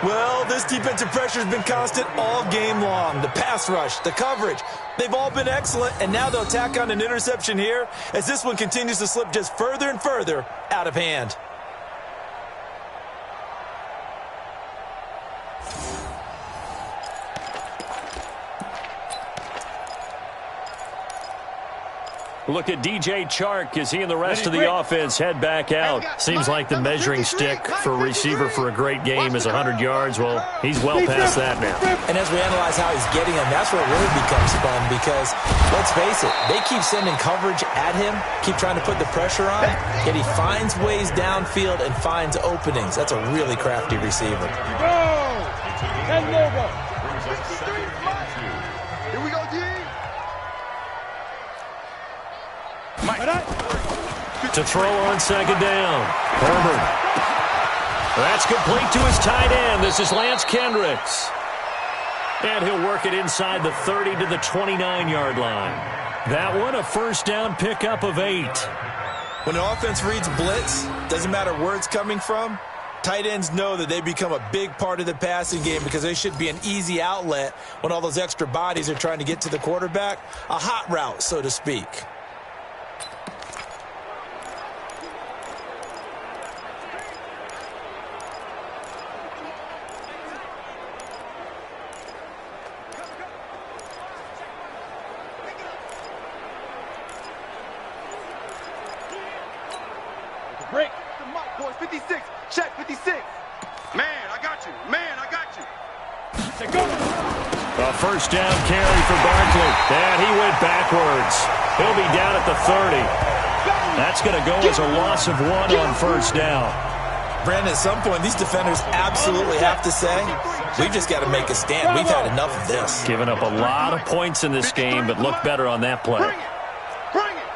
S3: Well, this defensive pressure has been constant all game long. The pass rush, the coverage, they've all been excellent, and now they'll tack on an interception here as this one continues to slip just further and further out of hand.
S2: Look at DJ Chark as he and the rest of the offense head back out. Seems like the measuring stick for a receiver for a great game is 100 yards. Well, he's well past that now.
S3: And as we analyze how he's getting them, that's where it really becomes fun because, let's face it, they keep sending coverage at him, keep trying to put the pressure on, yet he finds ways downfield and finds openings. That's a really crafty receiver.
S4: Go! And over.
S5: Here we go, D.
S2: To throw on second down. Herbert. That's complete to his tight end. This is Lance Kendricks. And he'll work it inside the 30 to the 29-yard line. That one, a first down pickup of 8.
S3: When an offense reads blitz, doesn't matter where it's coming from, tight ends know that they become a big part of the passing game because they should be an easy outlet when all those extra bodies are trying to get to the quarterback. A hot route, so to speak.
S4: Break.
S5: The mic, boys. 56. Check 56. Man, I got you. Man, I got you.
S4: Say go.
S2: A first down carry for Barkley. And he went backwards. He'll be down at the 30. That's going to go as a loss of 1 on first down.
S3: Brandon, at some point, these defenders absolutely have to say, we've just got to make a stand. We've had enough of this.
S2: Giving up a lot of points in this game, but look better on that play.
S5: Bring it. Bring it.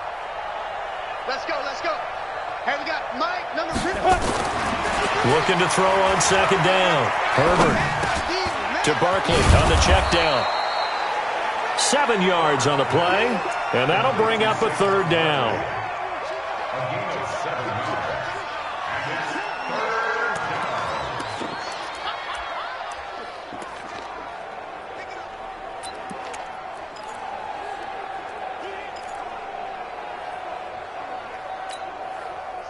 S5: Let's go. Let's go. Hey, we got Mike, number 50.
S2: Looking to throw on second down. Herbert to Barkley on the check down. 7 yards on the play, and that'll bring up a third down.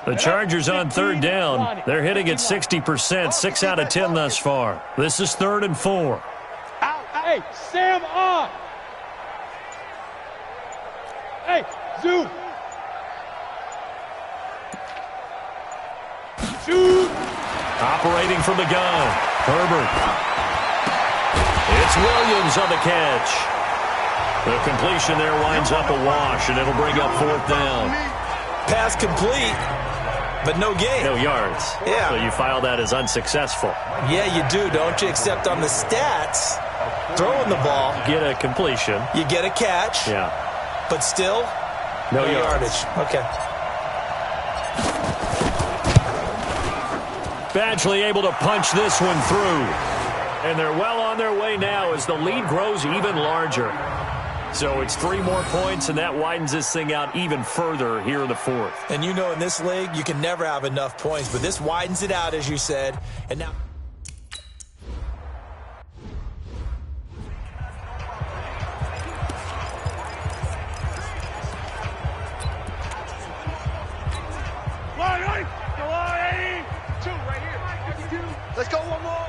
S2: The Chargers on third down. They're hitting at 60%, 6 out of 10 thus far. This is 3rd and 4.
S4: Out. Hey, Sam on. Hey, zoom. Shoot.
S2: Operating from the gun. Herbert. It's Williams on the catch. The completion there winds up a wash, and it'll bring up 4th down.
S3: Pass complete, but no gain.
S2: No yards.
S3: Yeah.
S2: So you file that as unsuccessful.
S3: Yeah, you do, don't you? Except on the stats, throwing the ball,
S2: Get a completion.
S3: you get a catch,
S2: Yeah.
S3: but still,
S2: No
S3: yardage. Okay.
S2: Badgley able to punch this one through. And they're well on their way now as the lead grows even larger. So it's 3 more points, and that widens this thing out even further here in the 4th.
S3: And you know in this league, you can never have enough points, but this widens it out, as you said. And now...
S5: Let's go one more.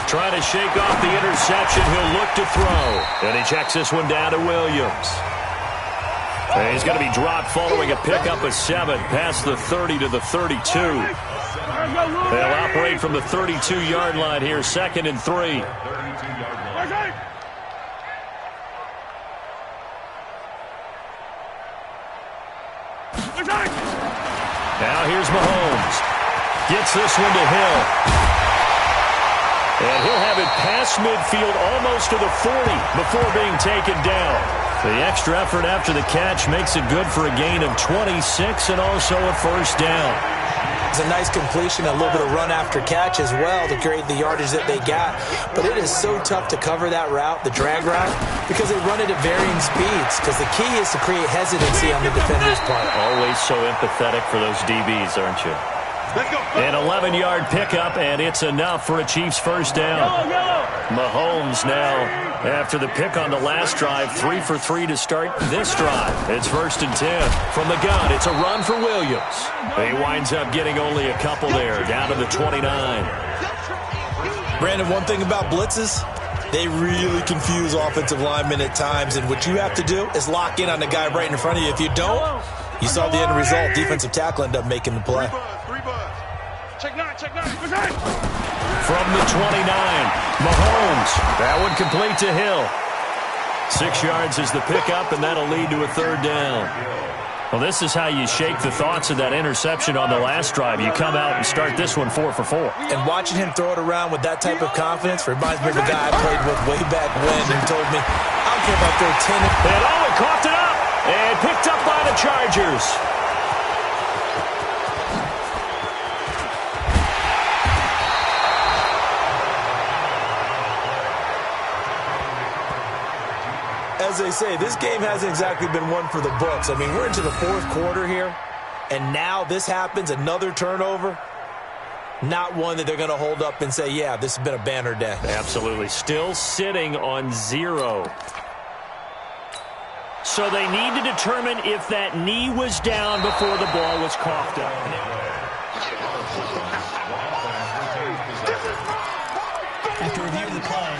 S2: Trying to shake off the interception. He'll look to throw. And he checks this one down to Williams. And he's going to be dropped following a pickup of 7 past the 30 to the 32. They'll operate from the 32-yard line here, 2nd and 3. Now here's Mahomes. Gets this one to Hill. And he'll have it past midfield almost to the 40 before being taken down. The extra effort after the catch makes it good for a gain of 26 and also a first down.
S3: It's a nice completion, a little bit of run after catch as well to create the yardage that they got. But it is so tough to cover that route, the drag route, because they run it at varying speeds. Because the key is to create hesitancy on the defender's part.
S2: Always so empathetic for those DBs, aren't you? An 11-yard pickup, and it's enough for a Chiefs first down. Mahomes now, after the pick on the last drive, 3 for 3 to start this drive. It's 1st and 10. From the gun, it's a run for Williams. He winds up getting only a couple there, down to the 29.
S3: Brandon, one thing about blitzes, they really confuse offensive linemen at times, and what you have to do is lock in on the guy right in front of you. If you don't, you saw the end result. Defensive tackle ended up making the play.
S5: Check nine.
S2: From the 29, Mahomes. That one complete to Hill. 6 yards is the pickup, and that'll lead to a 3rd down. Well, this is how you shake the thoughts of that interception on the last drive. You come out and start this one 4 for 4.
S3: And watching him throw it around with that type of confidence reminds me of a guy I played with way back when who told me, I don't care if I throw 10.
S2: And he coughed it up and picked up by the Chargers.
S3: As they say, this game hasn't exactly been one for the books. I mean, we're into the 4th quarter here, and now this happens, another turnover. Not one that they're going to hold up and say, yeah, this has been a banner day.
S2: Absolutely. Still sitting on 0. So they need to determine if that knee was down before the ball was coughed up.
S6: After review of the play,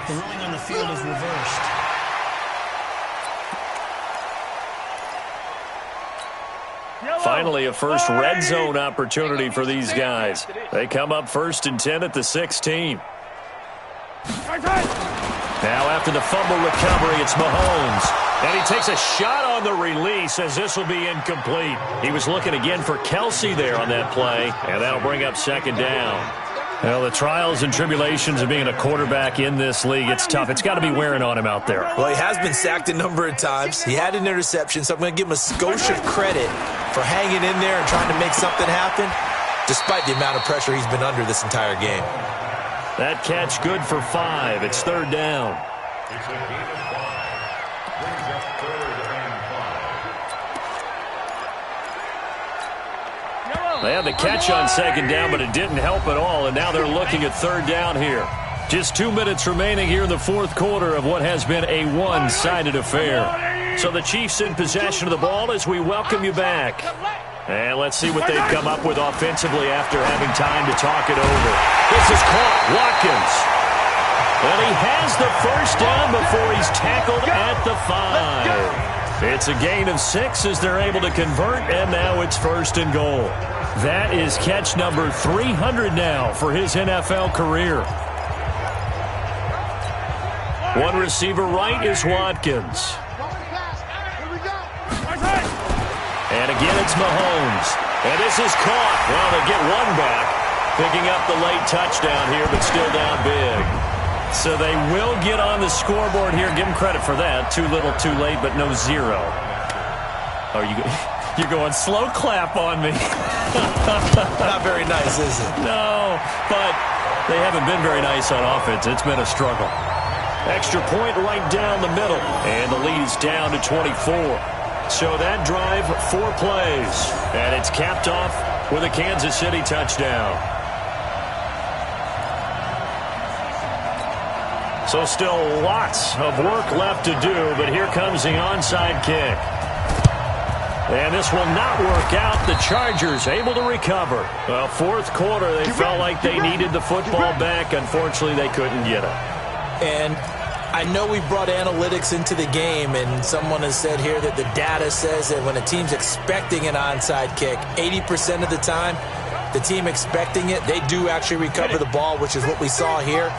S6: the ruling on the field is reversed.
S2: Finally, a first red zone opportunity for these guys. They come up 1st and 10 at the 16. Now after the fumble recovery, it's Mahomes. And he takes a shot on the release as this will be incomplete. He was looking again for Kelsey there on that play, and that'll bring up 2nd down. Well, the trials and tribulations of being a quarterback in this league, it's tough. It's got to be wearing on him out there.
S3: Well, he has been sacked a number of times. He had an interception, so I'm going to give him a skosh of credit for hanging in there and trying to make something happen, despite the amount of pressure he's been under this entire game.
S2: That catch good for 5. It's 3rd down. They had the catch on 2nd down, but it didn't help at all, and now they're looking at 3rd down here. Just 2 minutes remaining here in the 4th quarter of what has been a one-sided affair. So the Chiefs in possession of the ball as we welcome you back. And let's see what they've come up with offensively after having time to talk it over. This is caught. Watkins. And he has the first down before he's tackled at the 5. It's a gain of 6 as they're able to convert, and now it's 1st and goal. That is catch number 300 now for his NFL career. One receiver right is Watkins. And again, it's Mahomes. And this is caught. Well, they get one back, picking up the late touchdown here, but still down big. So they will get on the scoreboard here. Give them credit for that. Too little, too late, but no 0. Oh, you're going slow clap on me.
S3: Not very nice, is it?
S2: No, but they haven't been very nice on offense. It's been a struggle. Extra point right down the middle. And the lead is down to 24. So that drive, 4 plays. And it's capped off with a Kansas City touchdown. So still lots of work left to do, but here comes the onside kick. And this will not work out. The Chargers able to recover. Well, 4th quarter, they felt like they needed the football back. Unfortunately, they couldn't get it.
S3: And I know we brought analytics into the game, and someone has said here that the data says that when a team's expecting an onside kick, 80% of the time, the team expecting it, they do actually recover the ball, which is what we saw here.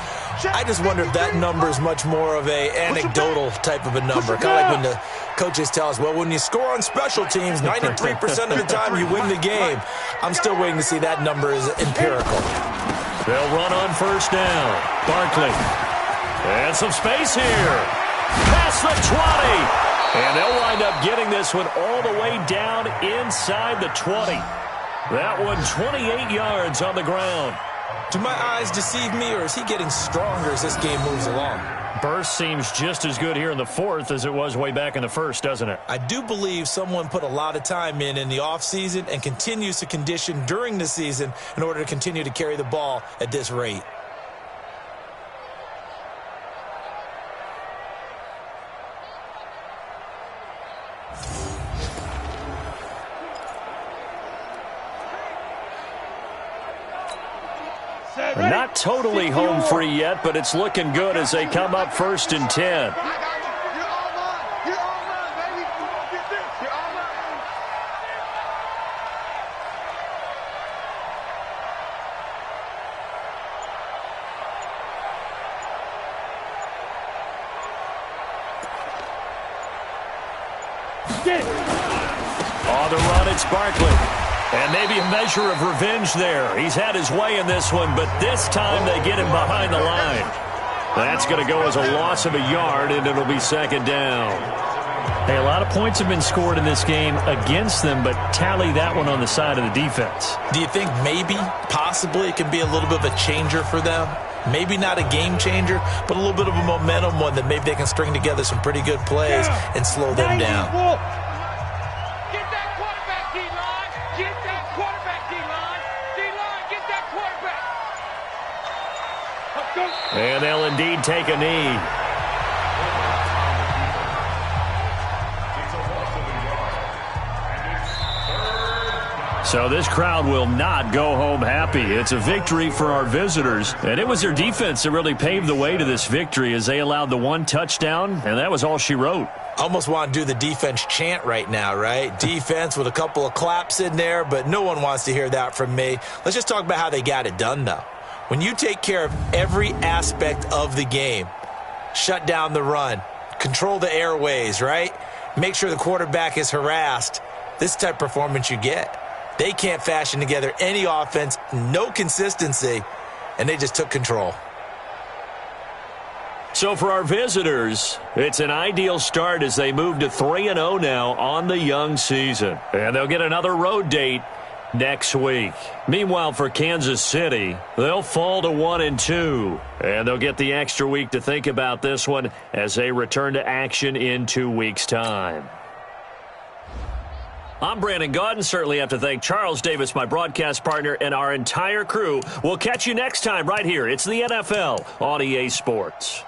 S3: I just wonder if that number is much more of a anecdotal type of a number. Kind of like when the coaches tell us, well, when you score on special teams, 93% of the time you win the game. I'm still waiting to see that number is empirical.
S2: They'll run on first down. Barkley. And some space here. Past the 20. And they'll wind up getting this one all the way down inside the 20. That one 28 yards on the ground.
S3: Do my eyes deceive me, or is he getting stronger as this game moves along?
S2: Burst seems just as good here in the fourth as it was way back in the first, doesn't it?
S3: I do believe someone put a lot of time in the offseason and continues to condition during the season in order to continue to carry the ball at this rate.
S2: Not totally home free yet, but it's looking good as they come up 1st and 10. On the run, it's Barkley. And maybe a measure of revenge there. He's had his way in this one, but this time they get him behind the line. That's going to go as a loss of a yard, and it'll be 2nd down.
S7: Hey, a lot of points have been scored in this game against them, but tally that one on the side of the defense.
S3: Do you think maybe, possibly, it can be a little bit of a changer for them? Maybe not a game changer, but a little bit of a momentum one that maybe they can string together some pretty good plays and slow them down.
S2: And they'll indeed take a knee. So this crowd will not go home happy. It's a victory for our visitors. And it was their defense that really paved the way to this victory as they allowed the one touchdown, and that was all she wrote.
S3: Almost want to do the defense chant right now, right? Defense with a couple of claps in there, but no one wants to hear that from me. Let's just talk about how they got it done, though. When you take care of every aspect of the game, shut down the run, control the airways, right? Make sure the quarterback is harassed. This type of performance you get. They can't fashion together any offense, no consistency, and they just took control.
S2: So for our visitors, it's an ideal start as they move to 3-0 now on the young season. And they'll get another road date next week. Meanwhile, for Kansas City, they'll fall to 1-2. And they'll get the extra week to think about this one as they return to action in 2 weeks' time. I'm Brandon Gaudin. Certainly have to thank Charles Davis, my broadcast partner, and our entire crew. We'll catch you next time right here. It's the NFL on EA Sports.